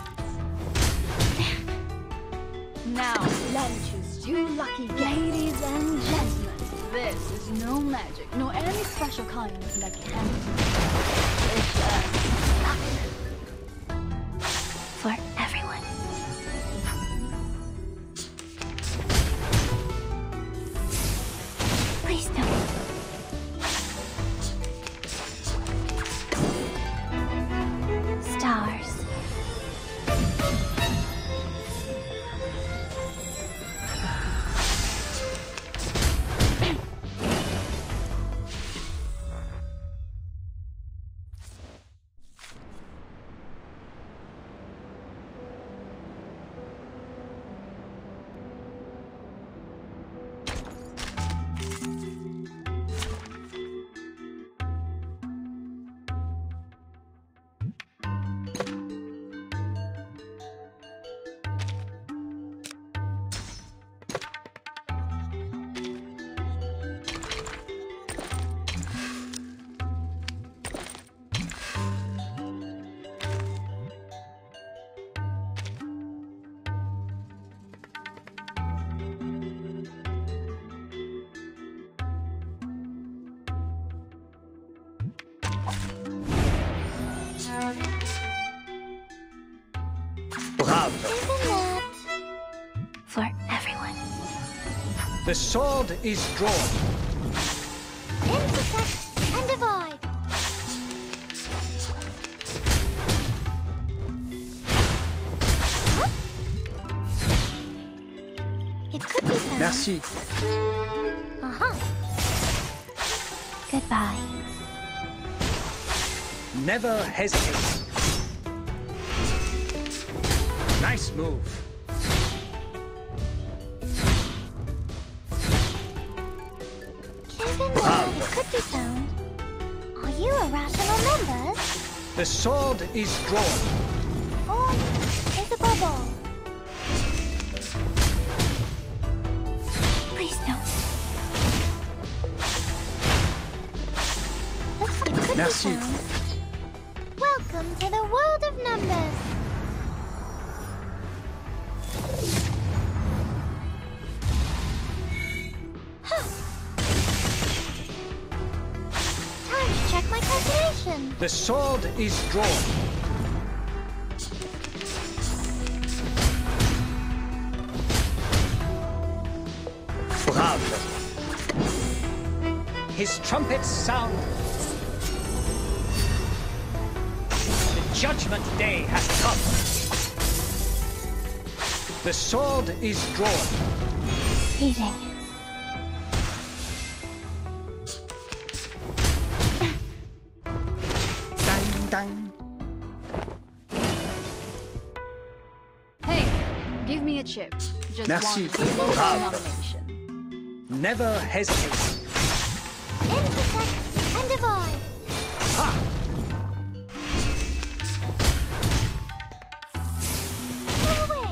Now, let me choose you lucky ladies and gentlemen. This is no magic, nor any special kind of mechanics. It's just luck. For everyone. Please don't. Stars. Bravo. Isn't that... For everyone. The sword is drawn. Intersect and divide. Huh? It could be found. Merci. Uh-huh. Goodbye. Never hesitate. Nice move. Given the cookie sound, are you irrational numbers? The sword is drawn. Or is a bubble? Please no. Looks like cookie Merci. sound. Welcome to the world of numbers. Time to check my calculation. The sword is drawn. Bravo. His trumpets sound. The judgment day has come. The sword is drawn. Eating. Dang, dang. Hey, give me a chip. Just Merci. one Google Bravo. nomination. Never hesitate. Intersect and divide. Ha! Go away.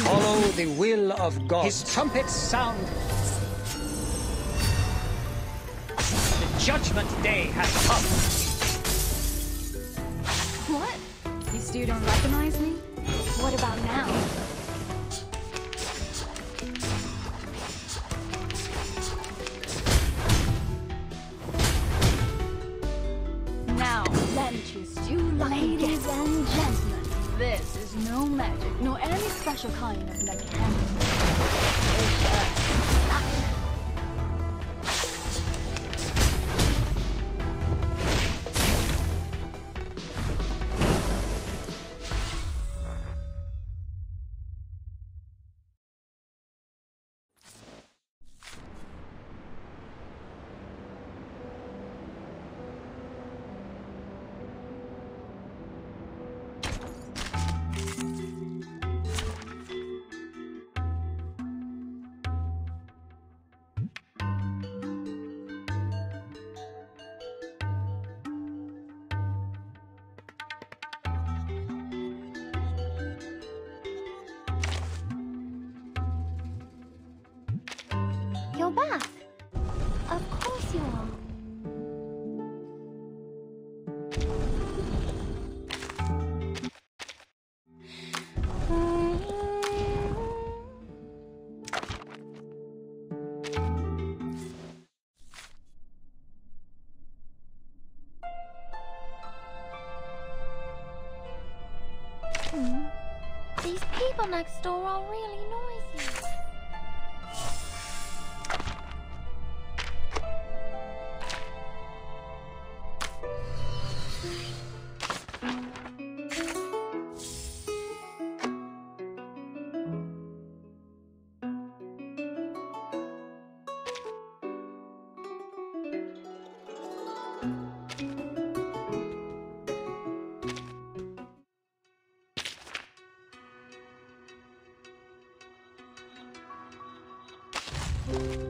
Follow the will of God. His trumpets sound. The judgment day has come. What? You still don't recognize me? What about now? Now, let me choose you lucky ladies and gentlemen. This is no magic, nor any special kind of mechanism. It's just luck. You're back. Of course you are. These people next door are really noisy.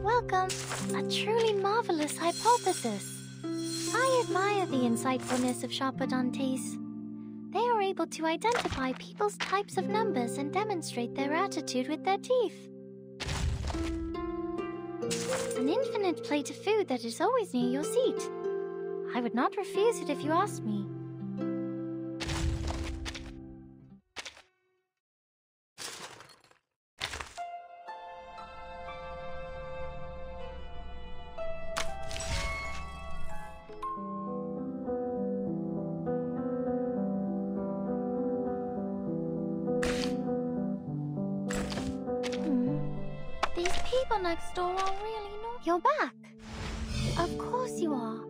Welcome. A truly marvelous hypothesis. I admire the insightfulness of sharpodontes. They are able to identify people's types of numbers and demonstrate their attitude with their teeth. An infinite plate of food that is always near your seat. I would not refuse it if you asked me. These people next door are really not. You're back. Of course you are.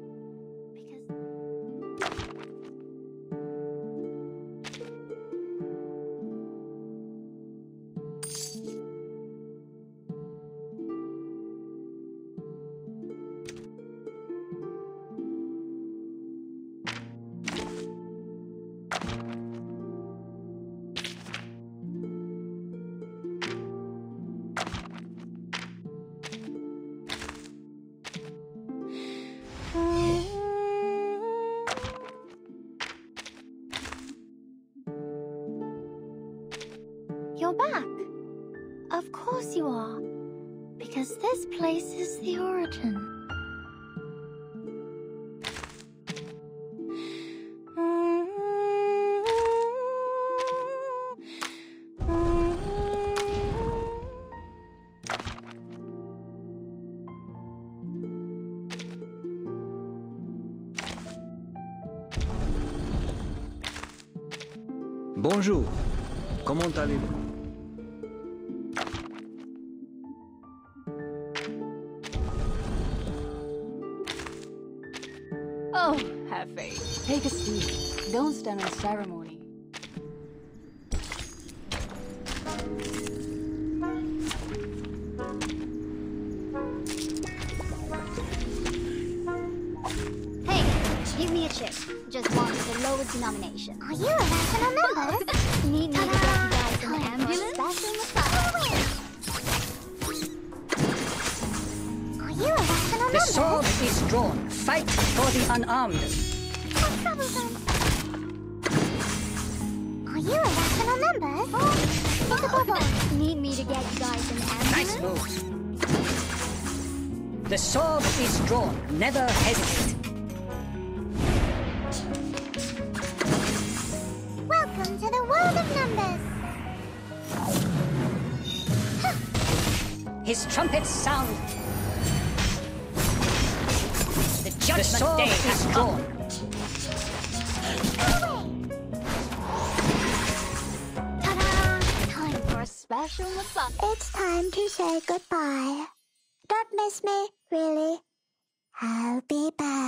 Because this place is the origin. Bonjour. Comment allez-vous? Oh, have faith. Take a seat. Don't stand on ceremony. Hey, give me a chip. Just one with the lowest denomination. Are you a rational number? Need me to get you guys in the ambulance? Special massage. Are you a rational number? The sword is drawn. Fight for the unarmed. What's troublesome? Are you a rational number? Oh, it's a bubble. Need me to get you guys in the ambulance? Nice move. The sword is drawn. Never hesitate. Welcome to the world of numbers. His trumpets sound. The judgment day has drawn. Ta-da! Time for a special massage. It's time to say goodbye. Don't miss me, really. I'll be back.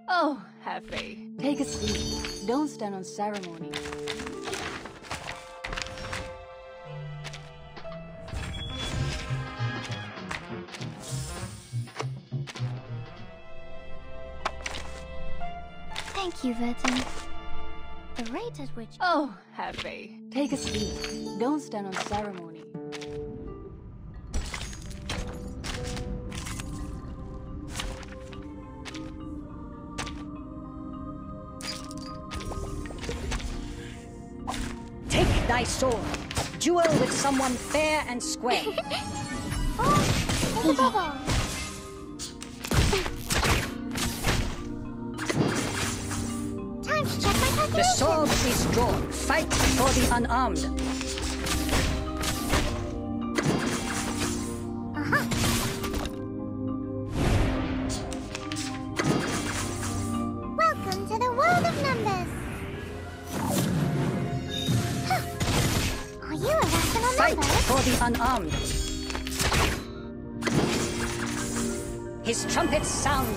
Oh, have faith. Take a seat. Don't stand on ceremony. Thank you, Vertin. The rate at which... Oh, have faith. Take a seat. Don't stand on ceremony. Take thy sword. Duel with someone fair and square. Oh, it's a bubble. Time to check my calculations. The sword is drawn. Fight for the unarmed. Welcome to the world of numbers. Are you a rational Fight number? for the unarmed. His trumpets sound.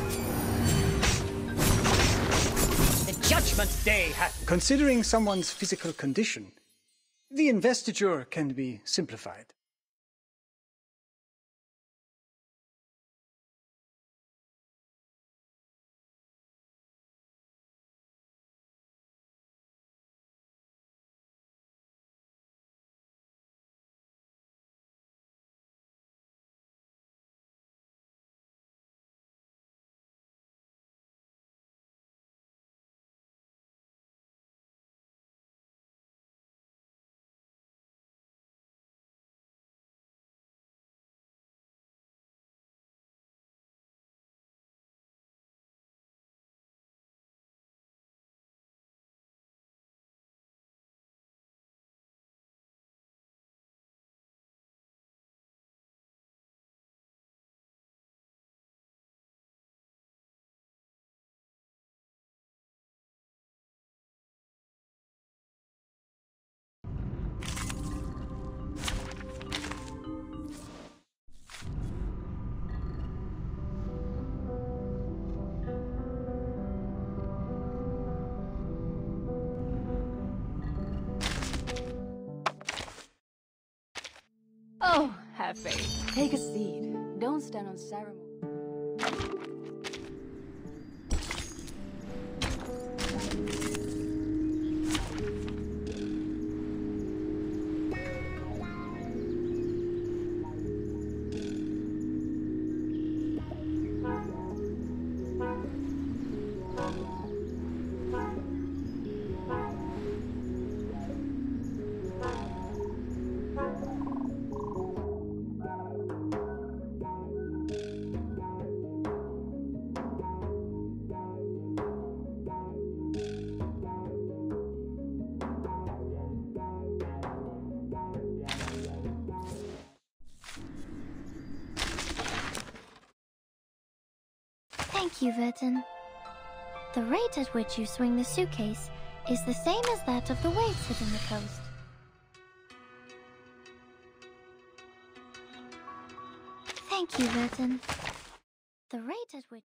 The judgment day hath... Considering someone's physical condition, the investiture can be simplified. Oh, have faith. Take a seat. Don't stand on ceremony. Thank you, Verton. The rate at which you swing the suitcase is the same as that of the waves hitting the coast. Thank you, Verton. The rate at which...